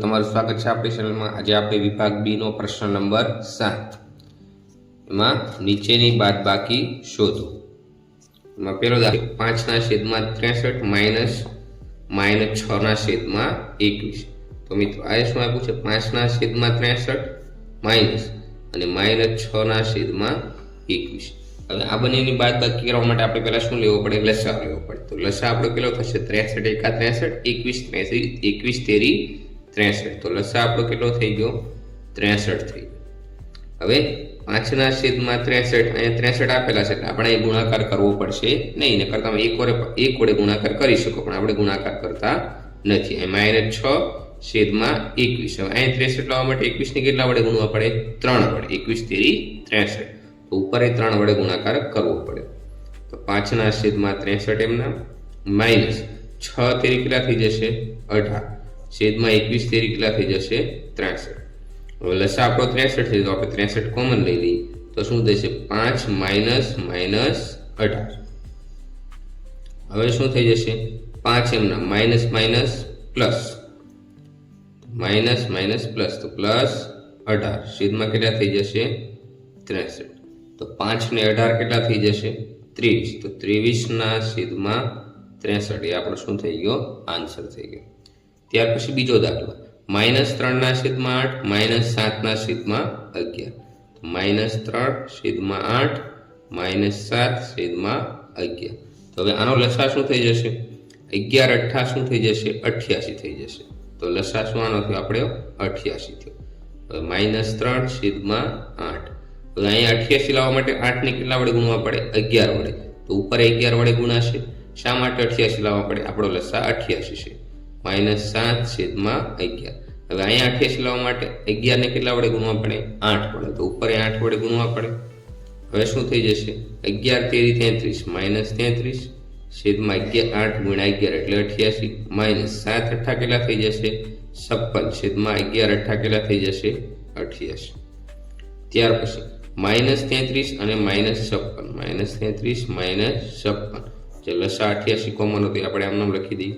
તમારું સ્વાગત છે આપણી ચેનલમાં। આજે આપણે વિભાગ બી નો પ્રશ્ન નંબર 7 એમાં નીચેની બાદબાકી શોધો। એમાં પહેલો દાખલો 5/63 માઇનસ -6/21। તો મિત્રો આ શું આપ્યું છે 5/63 માઇનસ અને -6/21। હવે આ બંનેની બાદબાકી કરવા માટે આપણે પહેલા શું લેવો પડે? લસાઅ લેવો પડે। તો લસાઅ આપણો કેટલો થશે? 63 × 63 21 તેરી 63। તો લસાઅ આપણો કેટલો થઈ ગયો? 63 થઈ ગયો। હવે 5/63 અહીંયા 63 આપેલા છે એટલે આપણે અહીં ગુણાકાર કરવો પડશે નહીં, નકર તમે એક વડે ગુણાકાર કરી શકો, પણ આપણે ગુણાકાર કરતા નથી। અહીં -6/21। હવે અહીં 63 લાવવા માટે 21 ને કેટલા વડે ગુણવા પડે? 3 વડે। 21 તેરી 63। તો ઉપર એ 3 વડે ગુણાકાર કરવો પડે। તો 5/63 એમના માઇનસ 6 તેરી કેટલા થઈ જશે? 18 છેદમાં 21 તેરી કેટલા થઈ જશે? 63। હવે લસાઅ આપણો 63 છે તો આપણે 63 કોમન લઈ લઈએ તો શું થશે? 5 માઇનસ -18। હવે શું થઈ જશે? 5 એમના minus minus plus, minus plus, તો પ્લસ 18 છેદમાં કેટલા થઈ જશે? 63। તો 5 ને 18 કેટલા થઈ જશે? 23। તો 23/63 એ આપણો શું થઈ ગયો? આન્સર થઈ ગયો। ત્યાર પછી બીજો દાખલો -3/8 -7/11। તો -3/8 -7/11। તો હવે આનો લસાઅ શું થઈ જશે? 11 8 શું થઈ જશે? 88 થઈ જશે। તો લસાઅ શું આનો થયો? આપણે 88 થયો। હવે -3/8। તો અહીંયા 88 લાવવા માટે 8 ને કેટલા વડે ગુણવા પડે? 11 વડે। તો ઉપર 11 વડે ગુણાશે। શા માટે 88 લાવવા પડે? આપણો લસાઅ 88 છે। -7/11। હવે અહીંયા 88 લાવવા માટે 11 ને કેટલા વડે ગુણવા પડે? 8 વડે। તો ઉપર 8 વડે ગુણવા પડે। હવે શું થઈ જશે? 11 તેરી 33 -33 છેદમાં 8 × 11 એટલે 88 માઇનસ 7 8 કેટલા થઈ જશે? 56 છેદમાં 11 8 કેટલા થઈ જશે? 88। ત્યાર પછી -33 અને -56 -33 જે લસાઅ 88 કોમન હતો આપણે આમ નામ લખી દઈએ।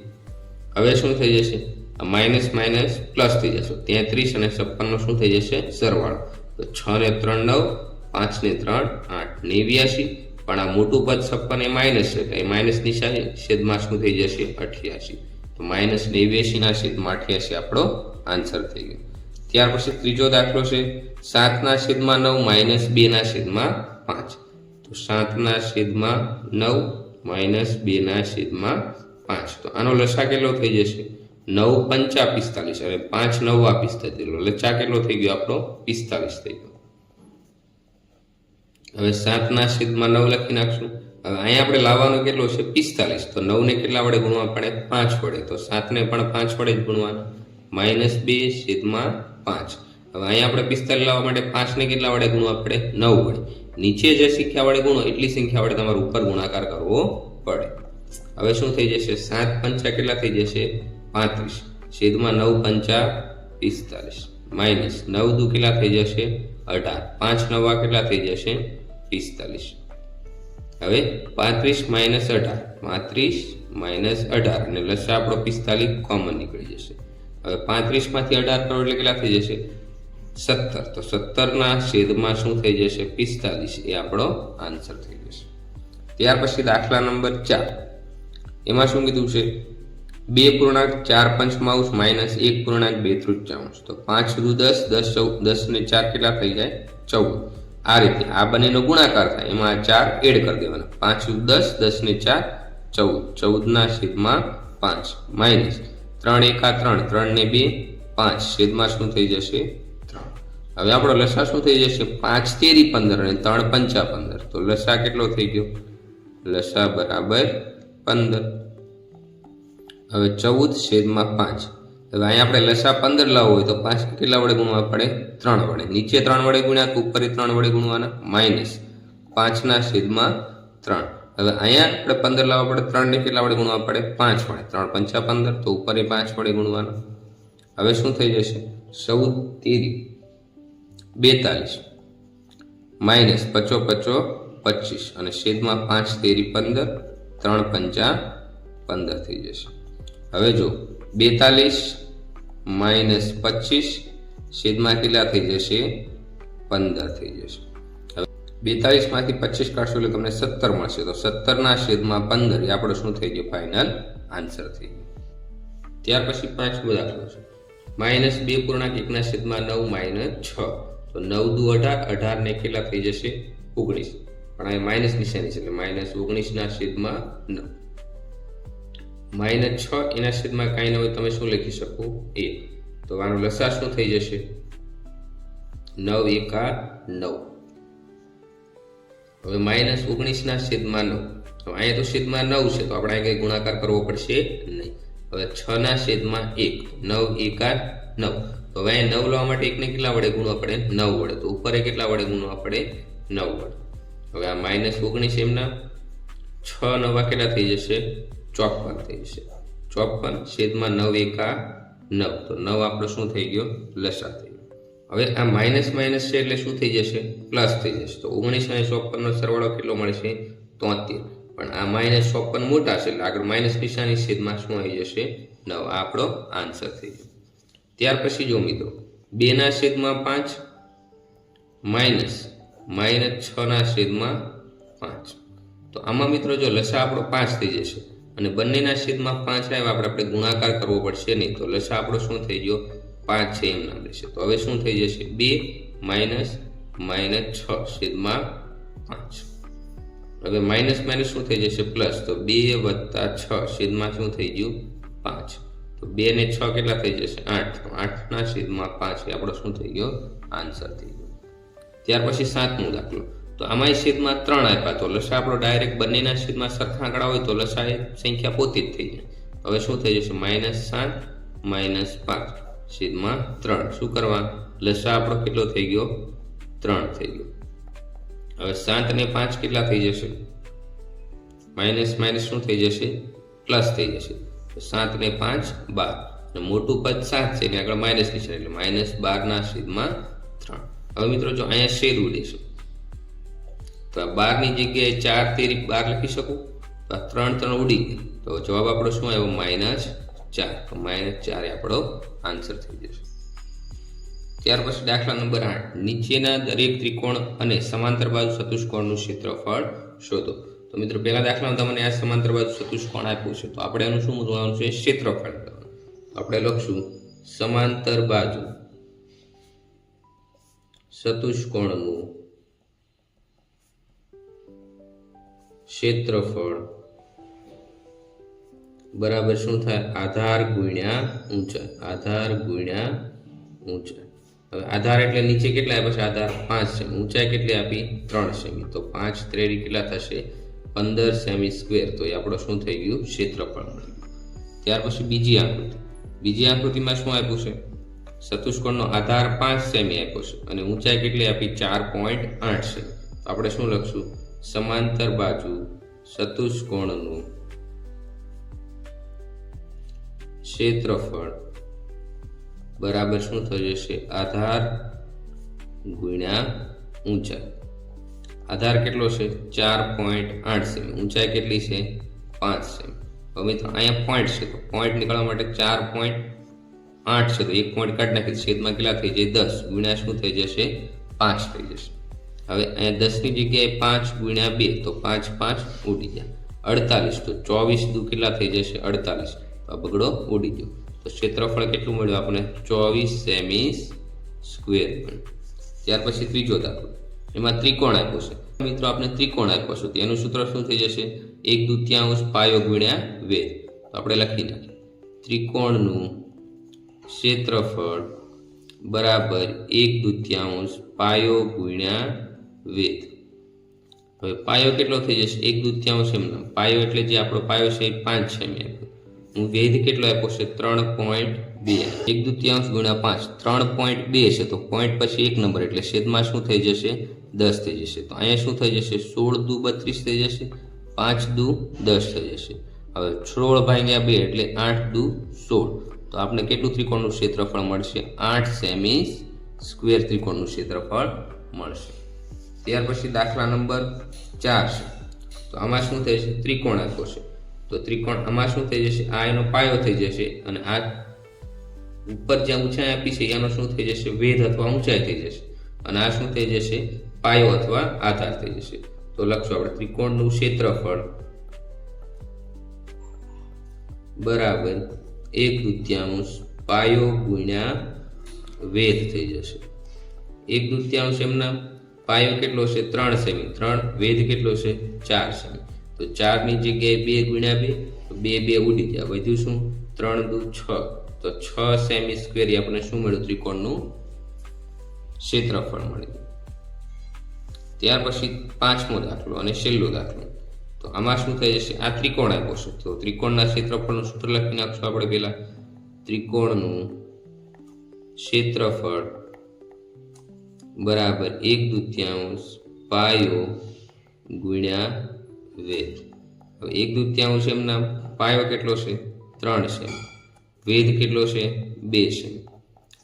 હવે શું થઈ જશે? માઇનસ માઇનસ પ્લસ થઈ જશે। 33 અને 56 નો શું થઈ જશે? સરવાળો। તો 6 ને 3 9, 5 ને 3 8 89। પણ આ મોટું પદ 56 એ માઇનસ છે એટલે માઇનસ નિશાની છેદમાં શું થઈ જશે? 88। તો -89/88 આપણો આન્સર થઈ ગયો। ત્યાર પછી ત્રીજો દાખલો છે 7/9 -2/5। તો 7/9 -2/5। તો આનો લસાઅ કેટલો થઈ જશે? 9 × 5 = 45 અને 5 × 9 = 45। લસાઅ કેટલો થઈ ગયો આપણો? 45 થઈ ગયો। હવે 7/9 લખી નાખશું। હવે અહીંયા આપણે લાવવાનો કેટલો છે? 45। તો 9 ને કેટલા વડે ગુણવા પડે? 5 વડે। તો 7 ને પણ 5 વડે જ ગુણવાના। -2/5। હવે અહીંયા આપણે 45 લાવવા માટે 5 ને કેટલા વડે ગુણવા પડે? 9 વડે। નીચે જે સંખ્યા વડે ગુણો એટલી સંખ્યા વડે તમારે ઉપર ગુણાકાર કરવો પડે। હવે શું થઈ જશે? 7 × 5 કેટલા થઈ જશે? 35 છેદમાં 9 × 5 = 45 -9 દુ કેટલા થઈ જશે? 18 5 9 કેટલા થઈ જશે? 45। હવે 35 - 18 અને લસાઅ આપણો 45 કોમન નીકળી જશે। હવે 35 માંથી 18 કરો એટલે કેટલા થઈ જશે? 17। તો 17/છેદમાં શું થઈ જશે? 45 એ આપણો આન્સર થઈ જશે। ત્યાર પછી દાખલા નંબર 4 એમાં શું કીધું છે? 2.4 -1 1.2 તો 5 × 10 10 ને 4 કેટલા થઈ જાય? 14। આ રીતે આ બંનેનો ગુણાકાર થાય એમાં 4 એડ કરી દેવાના। 5 × 10 10 ને 4 14 14/5 માઇનસ 3 × 1 3 3 ને 2 5 છેદમાં શું થઈ જશે? 3। હવે આપણો લસાઅ શું થઈ જશે? 5 તેરી 15 અને 3 × 5 = 15। તો લસાઅ કેટલો થઈ ગયો? લસાઅ બરાબર 15। હવે 14/5। હવે અહીંયા આપણે લસાઅ 15 લાવવો હોય તો 5 કેટલા વડે ગુણવા પડે? 3 વડે। નીચે 3 વડે ગુણ્યા તો ઉપર 3 વડે ગુણવાના। માઇનસ 5/3। હવે અહીંયા આપણે 15 લાવવા પડે 3 ને કેટલા વડે ગુણવા પડે? 5 વડે। 3 × 5 = 15 તો ઉપર 5 વડે ગુણવાના। હવે શું થઈ જશે? 14 તેરી 42 માઇનસ 5 5 25 અને છેદમાં 5 તેરી 15 3 × 5 = 15 થઈ જશે। હવે જો 42 -25 છેદમાં કેટલા થઈ જશે 15 થઈ જશે। હવે 42 માંથી 25 કાઢશો એટલે તમને 17 મળશે, તો 17 ના છેદમાં 15 એ આપણો શું થઈ ગયો ફાઇનલ આન્સર થઈ ગયો। ત્યાર પછી પાંચમો દાખલો છે -2.1 ના છેદમાં 9 -6, તો 9 દુ 18, 18 ને કેટલા થઈ જશે 19, પણ આ માઇનસ નિશાની છે એટલે -19 ના છેદમાં 9, -6 એના છેદમાં કાંઈ ન હોય તમે શું લખી શકો 1, તો આનો લસા શું થઈ જશે 9 એકા 9। હવે -19 ના છેદમાં 9, તો અહીંયા તો છેદમાં 9 છે તો આપણે અહીં કઈ ગુણાકાર કરવો પડશે નહીં। હવે 6 ના છેદમાં 1, 9 એકા 9, તો હવે અહીં 9 લાવવા માટે 1 ને કેટલા વડે ગુણવા પડે 9 વડે, તો ઉપર એ કેટલા વડે ગુણવા પડે 9 વડે। હવે આ -19 એમના 6 નવા કેટલા થઈ જશે 54 થઈ જશે, 54 છેદમાં 9 એકા 9, તો 9 આપણો શું થઈ ગયો લસા થઈ ગયો। હવે આ માઇનસ માઇનસ છે એટલે શું થઈ જશે પ્લસ થઈ જશે, તો 19 અને 54 નો સરવાળો કેટલો મળશે 73, પણ આ -54 મોટા છે એટલે આગળ માઇનસ નિશાની છેદમાં શું આવી જશે 9, આ આપણો આન્સર થઈ ગયો। ત્યાર પછી જો મિત્રો 2 ના છેદમાં 5 -6 ના છેદમાં 5, તો આમાં મિત્રો જો લસા આપણો 5 થઈ જશે અને બંનેના છેદમાં 5 આવ્યા આપણે ગુણાકાર કરવો પડશે નહીં, તો લસા આપણો શું થઈ ગયો 5 છે એમ નામ રહેશે। તો હવે શું થઈ જશે 2 -6 છેદમાં 5, હવે માઇનસ માઇનસ શું થઈ જશે પ્લસ, તો 2 + 6 છેદમાં શું થઈ ગયું 5, તો 2 ને 6 કેટલા થઈ જશે 8, તો 8 ના છેદમાં 5 એ આપણો શું થઈ ગયો આન્સર થઈ ગયો। ત્યાર પછી સાતમો દાખલો, તો આમાં છેદમાં 3 આપ્યા, તો લસા આપણો ડાયરેક્ટ બંનેના છેદમાં સરખા આંકડા હોય તો લસા એ સંખ્યા પોતે જ થઈ જાય, હવે શું થઈ જશે -7 -5 છેદમાં 3, શું કરવા લસા આપણો કેટલો થઈ ગયો 3 થઈ ગયો। હવે 7 ને 5 કેટલા થઈ જશે માઇનસ માઇનસ શું થઈ જશે પ્લસ થઈ જશે, તો 7 ને 5 12, અને મોટું પદ 7 છે એની આગળ માઇનસ નિશાન એટલે -12 ના છેદમાં 3। હવે મિત્રો જો અહીંયા છેદ ઉડે છે તો આ 12 ની જગ્યાએ 4 તેરી 12 લખી શકું, તો આ 3 ઉડી ગયા, તો જવાબ આપણો શું આવ્યો -4, તો -4 એ આપણો આન્સર થઈ જશે। ત્યાર પછી દાખલા નંબર 8, નીચેના દરેક ત્રિકોણ અને સમાંતર બાજુ ચતુષ્કોણનું ક્ષેત્રફળ શોધો। તો મિત્રો પહેલા દાખલામાં તમને આ સમાંતર બાજુ ચતુષ્કોણ આપ્યું છે, તો આપણે એનું શું મૂકવાનું છે ક્ષેત્રફળ કરવાનું, આપણે લખશું સમાંતર બાજુ ચતુષ્કોણનું ક્ષેત્રફળ બરાબર શું થાય આધાર ગુણ્યા ઊંચાઈ, આધાર ગુણ્યા ઊંચાઈ। હવે આધાર એટલે નીચે કેટલા આપ્યા છે આધાર 5 સેમી, ઊંચાઈ કેટલી આપી 3 સેમી, તો 5 ત્રેડી કેટલા થશે 15 સેમી સ્ક્વેર, તો એ આપણો શું થઈ ગયું ક્ષેત્રફળ મળી ગયું। ત્યાર પછી બીજી આકૃતિમાં શું આપ્યું છે ચતુષ્કોણનો આધાર 5 સેમી આપ્યો છે અને ઊંચાઈ કેટલી આપી 4.8 છે, તો આપણે શું લખશું સમાંતર બાજુ ચતુષ્કોણનું ક્ષેત્રફળ બરાબર શું થઈ જશે આધાર ગુણ્યા ઊંચાઈ। આધાર કેટલો છે 4.8 સેમી, ઊંચાઈ કેટલી છે 5 સેમી। હવે મિત્રો અહીંયા પોઈન્ટ છે, તો પોઈન્ટ નીકળવા માટે 4.8 છે, તો એક પોઈન્ટ કાઢી નાખી છેદમાં કેટલા થઈ જાય 10, ગુણ્યા શું થઈ જશે 5 થઈ જશે। હવે અહીંયા 10 ની જગ્યાએ 5 ગુણ્યા 2, તો 5 5 ઉડી જાય 48, તો 24 દુ કેટલા થઈ જશે 48, તો આ બગડો ઉડી ગયો, તો ક્ષેત્રફળ કેટલું મળ્યું આપણે 24 સેમી સ્ક્વેર મળ્યું। ત્યાર પછી ત્રીજો દાખલો, એમાં ત્રિકોણ આપ્યો છે મિત્રો, આપણે ત્રિકોણ આપ્યો છે તો એનું સૂત્ર શું થઈ જશે 1/2 પાયો ગુણ્યા વેધ, તો આપણે લખી નાખીએ ત્રિકોણનું ક્ષેત્રફળ બરાબર 1/2 પાયો ગુણ્યા વેધ। હવે પાયો કેટલો થઈ જશે 1/2 એમ, પાયો એટલે જે આપણો પાયો છે એ 5 સેમી આપ્યો, હું વેધ કેટલો આપ્યો છે 3.2, 1/2 ગુણ્યા 5 3.2 છે, તો પોઈન્ટ પછી એક નંબર એટલે છેદમાં શું થઈ જશે 10 થઈ જશે, તો અહીંયા શું થઈ જશે 16 દુ 32 થઈ જશે, 5 દુ 10 થઈ જશે। હવે 16 ભાગ્યા 2 એટલે 8 દુ 16, તો આપણે કેટલું ત્રિકોણનું ક્ષેત્રફળ મળશે 8 સેમી સ્ક્વેર ત્રિકોણનું ક્ષેત્રફળ મળશે। ત્યાર પછી દાખલા નંબર 4 છે, તો આમાં શું થઈ જશે ત્રિકોણ આપ્યો છે, તો ત્રિકોણ આમાં શું થઈ જશે આ એનો પાયો થઈ જશે અને આ ઉપર જ્યાં ઊંચાઈ આપી છે એનો શું થઈ જશે? વેધ અથવા ઊંચાઈ થઈ જશે. અને આ શું થઈ જશે? પાયો અથવા આધાર થઈ જશે. તો લખશું આપણે ત્રિકોણનું ક્ષેત્રફળ બરાબર 1/2 પાયો ગુણ્યા વેધ થઈ જશે. 1/2 એમના પાયો કેટલો છે? 3 સેમી. 3 વેધ કેટલો છે? 4 સેમી. તો 4 ની જગ્યાએ 2 ગુણ્યા 2, તો 2 ઉડી ગયા. વધ્યું શું? 3 દુ 6. તો 6 સેમી સ્ક્વેર આપણને શું મળ્યું? ત્રિકોણનું ક્ષેત્રફળ મળ્યું. ત્યાર પછી 5મો દાખલો અને છેલ્લો દાખલો. તો આમાં શું થઈ જશે? આ ત્રિકોણ આપ્યો છે, તો ત્રિકોણના ક્ષેત્રફળનું સૂત્ર લખી નાખશું આપણે પહેલા. ત્રિકોણનું ક્ષેત્રફળ બરાબર 1/2 પાયો ગુણ્યા વેધ. હવે 1/2 એમના પાયો કેટલો છે? 3 સેમી. વેધ કેટલો છે? 2 સેમી.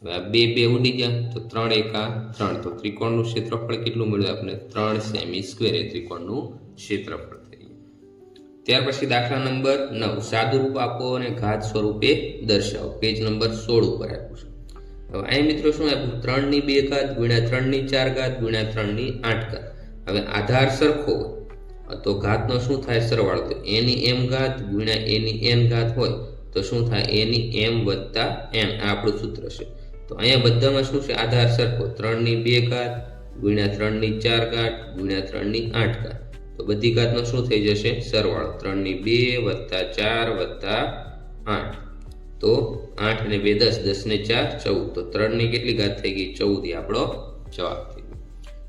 હવે આ 2 ઉડી ગયા, તો 3 એકા 3. તો ત્રિકોણનું ક્ષેત્રફળ કેટલું મળ્યું આપણે? 3 સેમી સ્ક્વેર એ ત્રિકોણનું ક્ષેત્રફળ થઈ ગયું. ત્યાર પછી દાખલા નંબર 9, સાદુરૂપ આપો અને ઘાત સ્વરૂપે દર્શાવો. પેજ નંબર 16 ઉપર આપ્યું છે. હવે અહીં મિત્રો શું આપ્યું? 3 ની 2 ઘાત ગુણ્યા 3 ની 4 ઘાત ગુણ્યા 3 ની 8 ઘાત. હવે આધાર સરખો હોય તો ઘાતનો શું થાય? સરવાળો. તો a ની m ઘાત ગુણ્યા a ની n ઘાત હોય તો શું થાય? a ની m વત્તા n. આ આપણું સૂત્ર છે. તો અહીંયા બધામાં શું છે? આધાર સરખો. 3 ની 2 ઘાત ગુણ્યા 3 ની 4 ઘાત ગુણ્યા 3 ની 8 ઘાત. તો બધી ઘાતનો શું થઈ જશે? સરવાળો. 3 ની 2 વત્તા 4 વત્તા 8. તો 8 ને 2 10, 10 ને 4 14. તો 3 ની કેટલી ઘાત થઈ ગઈ? 14 એ આપણો જવાબ થઈ ગયો.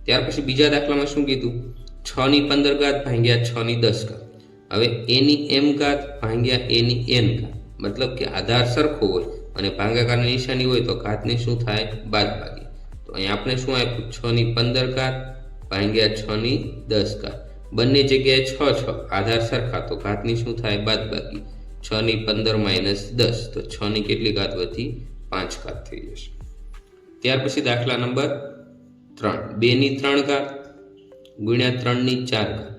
ત્યાર પછી બીજા દાખલામાં શું કીધું? 6 ની 15 ઘાત ભાગ્યા 6 ની 10 ઘાત. હવે a ની m ઘાત ભાગ્યા a ની n ઘાત. મતલબ કે આધાર સરખો હોય અને ભાગાકારની નિશાની હોય તો ઘાતની શું થાય? બાદબાકી. તો અહીં આપણે શું આપ્યું? 6 ની 15 ઘાત ભાગ્યા 6 ની 10 ઘાત. બંને જગ્યાએ 6 આધાર સરખા, તો ઘાતની શું થાય? બાદબાકી. 6 ની 15 માઇનસ 10, તો 6 ની કેટલી ઘાત વધી? 5 ઘાત થઈ જશે. ત્યાર પછી દાખલા નંબર 3, 2 ની 3 ઘાત ગુણ્યા 3 ની 4 ઘાત.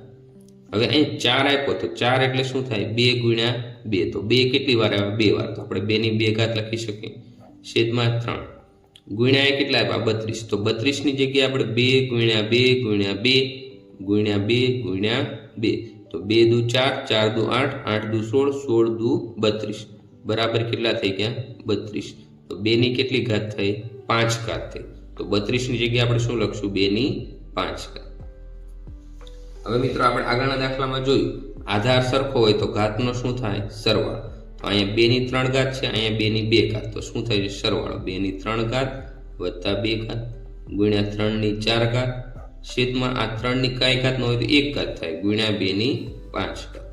હવે અહીં 4 આપ્યો, તો 4 એટલે શું થાય? 2 ગુણ્યા 2. તો 2 કેટલી વાર આવે? 2 વાર. તો આપણે 2 ની 2 ઘાત લખી શકીએ. છેદમાં 3 ગુણ્યા કેટલા આપ્યા? 32. તો 32 ની જગ્યાએ આપણે 2 ગુણ્યા 2 ગુણ્યા 2 ગુણ્યા 2 ગુણ્યા 2. તો 2 દુ 4, 4 દુ 8, 8 દુ 16, 16 દુ 32. બરાબર કેટલા થઈ ગયા? 32. તો 2 ની કેટલી ઘાત થઈ? 5 ઘાત થઈ. તો 32 ની જગ્યાએ આપણે શું લખશું? 2 ની 5 ઘાત. હવે મિત્રો આપણે આગળના દાખલામાં જોયું, આધાર સરખો હોય તો ઘાતનો શું થાય? સરવાળો. તો અહીંયા 2 ની 3 ઘાત છે, અહીંયા 2 ની 2 ઘાત. તો શું થાય છે? સરવાળો. 2 ની 3 ઘાત વત્તા 2 ઘાત ગુણ્યા 3 ની 4 ઘાત. છેદમાં આ 3 ની કઈ ઘાત ન હોય તો 1 ઘાત થાય ગુણ્યા 2 ની 5 ઘાત.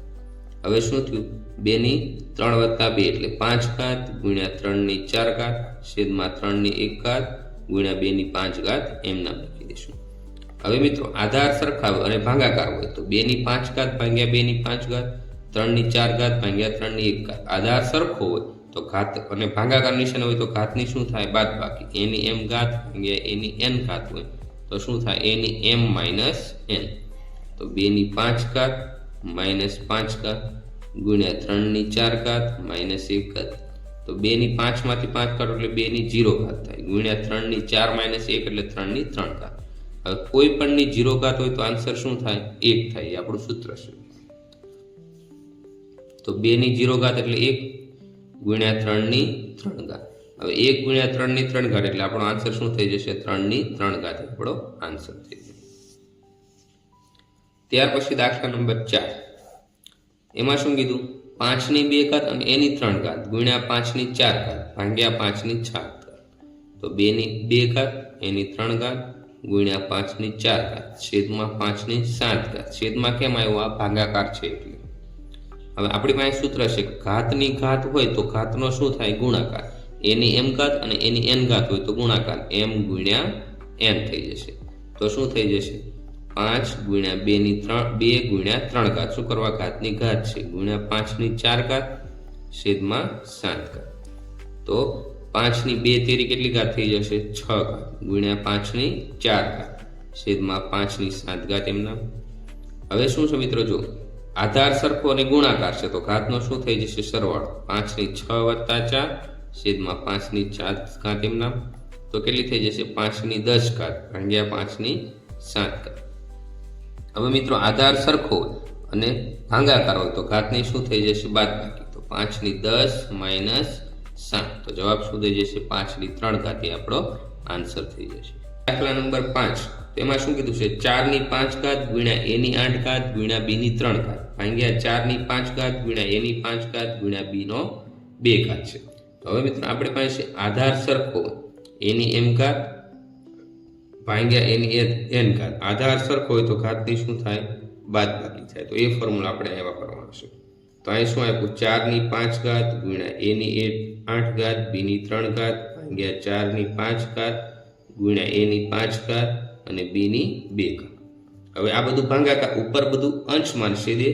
હવે શું થયું? 2 ની 3 વત્તા 2 એટલે 5 ઘાત ગુણ્યા 3 ની 4 ઘાત છેદમાં 3 ની 1 ઘાત ગુણ્યા 2 ની 5 ઘાત એમ નામ લખી દઈશું. હવે મિત્રો આધાર સરખા અને ભાગાકાર હોય તો 2 ની 5 ઘાત ભાગ્યા 2 ની 5 ઘાત, 3 ની 4 ઘાત ભાગ્યા 3 ની 1 ઘાત. આધાર સરખો હોય તો ઘાત અને ભાગાકાર નિશાન હોય તો ઘાતની શું થાય? બાદબાકી. a ની m ઘાત ભાગ્યા a ની n ઘાત હોય તો શું થાય? a ની m માઇનસ n. તો 2 ની 5 ઘાત માઇનસ 5 ઘાત ગુણ્યા 3 ની 4 ઘાત માઇનસ 1 ઘાત. તો 2 ની 5 માંથી 5 કાઢો એટલે 2 ની 0 ઘાત થાય ગુણ્યા 3 ની 4 માઇનસ 1 એટલે 3 ની 3 ઘાત. હવે કોઈ પણ ની 0 ઘાત હોય તો આન્સર શું થાય? 1 થાય. એ આપણું સૂત્ર છે. તો 2 ની 0 ઘાત એટલે 1 ગુણ્યા 3 ની 3 ઘાત. હવે 1 ગુણ્યા 3 ની 3 ઘાત એટલે આપણો આન્સર શું થઈ જશે? 3 ની 3 ઘાત આપણો આન્સર થઈ જશે. ત્યાર પછી દાખલા નંબર 4, એમાં શું કીધું? 5 ની 2 ઘાત અને એની 3 ઘાત ગુણ્યા 5 ની 4 ઘાત ભાગ્યા 5 ની 7 ઘાત. તો 2 ની 2 ઘાત એની 3 ઘાત ગુણ્યા 5 ની 4 ઘાત છેદમાં 5 ની 7 ઘાત. છેદમાં કેમ આવ્યો? આ ભાગાકાર છે એટલે. હવે આપણી પાસે સૂત્ર છે, ઘાતની ઘાત હોય તો ઘાતનો શું થાય? ગુણાકાર. એની m ઘાત અને એની n ઘાત હોય તો ગુણાકાર. m ગુણ્યા n થઈ જશે. તો શું થઈ જશે? 5 ગુણ્યા 2 ની 3, 2 ગુણ્યા 3 ઘાત. શું કરવા? ઘાતની ઘાત છે ગુણ્યા 5 ની 4 ઘાત છેદમાં 7 ઘાત. તો 5 ની 2 તેરી કેટલી ઘાત થઈ જશે? 6 ઘાત ગુણ્યા 5 ની 4 ઘાત છેદમાં 5 ની 7 ઘાત એમના. હવે શું છે મિત્રો? જો આધાર સરખો અને ગુણાકાર છે તો ઘાતનો શું થઈ જશે? સરવાળો. 5 ની 6 વત્તા 4 છેદમાં 5 ની 4 ઘાત એમ નામ, તો કેટલી થઈ જશે 5 ની 10 ઘાત ભાગ્યા 5 ની 7 ઘાત। હવે મિત્રો આધાર સરખો હોય અને ભાગાકાર હોય તો ઘાતની શું થઈ જશે બાદબાકી, તો 5 ની 10 માઇનસ 7, તો જવાબ શું થઈ જશે 5 ની 3 ઘાત, એ આપણો આન્સર થઈ જશે। દાખલા નંબર 5, તેમાં શું કીધું છે 4 ની 5 ઘાત ગુણ્યા a ની 8 ઘાત ગુણ્યા b ની 3 ઘાત ભાગ્યા 4 ની 5 ઘાત ગુણ્યા a ની 5 ઘાત ગુણ્યા b નો 2 ઘાત છે। તો હવે મિત્રો આપણે પાસે આધાર સરખો a ની m ઘાત ભાગ્યા a ની n ઘાત, આધાર સરખો હોય તો ઘાતની શું થાય બાદબાકી થાય, તો એ ફોર્મ્યુલા આપણે અહીંયા વાપરવાનો છે। તો અહીં શું આપ્યું 4 ની 5 ઘાત ગુણ્યા a ની 8 ઘાત b ની 3 ઘાત ભાગ્યા 4 ની 5 ઘાત ગુણ્યા a ની 5 ઘાત અને b ની 2 ઘાત। હવે આ બધું ભાગાકાર, ઉપર બધું અંશમાં છેદે,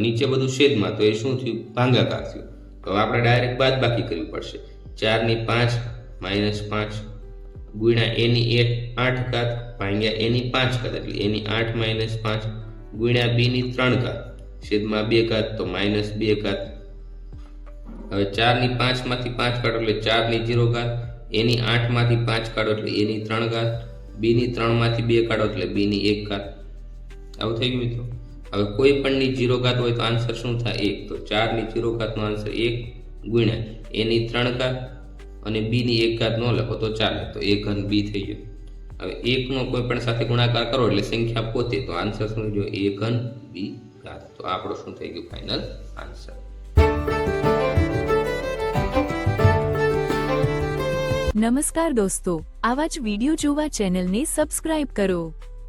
નીચે બધું છેદમાં, તો એ શું થયું ભાગાકાર થયું। તો આપણે ડાયરેક્ટ બાદબાકી કરવી પડશે। 4 ની 5 માઇનસ 5 ગુણ્યા a ની 8 ઘાત ભાગ્યા a ની 5 ઘાત એટલે a ની 8 માઇનસ 5 ગુણ્યા b ની 3 ઘાત છેદમાં 2 ઘાત, તો માઇનસ 2 ઘાત। હવે 4 ની 5 માંથી 5 કાઢો એટલે 4 ની 0 ઘાત, a ની 8 માંથી 5 કાઢો એટલે a ની 3 ઘાત, b ની 3 માંથી 2 કાઢો એટલે b ની 1 ઘાત। આવું થઈ ગયું મિત્રો। હવે કોઈ પણ ની 0 ઘાત હોય તો આન્સર શું થાય 1, તો 4 ની 0 ઘાત નો આન્સર 1 ગુણ્યા a ની 3 ઘાત અને b ની 1 ઘાત નો લખો તો ચાલે, તો a ઘન b થઈ ગયો। હવે 1 નો કોઈ પણ સાથે ગુણાકાર કરો એટલે સંખ્યા પોતે, તો આન્સર શું જો a ઘન b ઘાત, તો આપણો શું થઈ ગયું ફાઇનલ આન્સર। નમસ્કાર દોસ્તો, આવા જ વિડિયો જોવા ચેનલને સબસ્ક્રાઇબ કરો।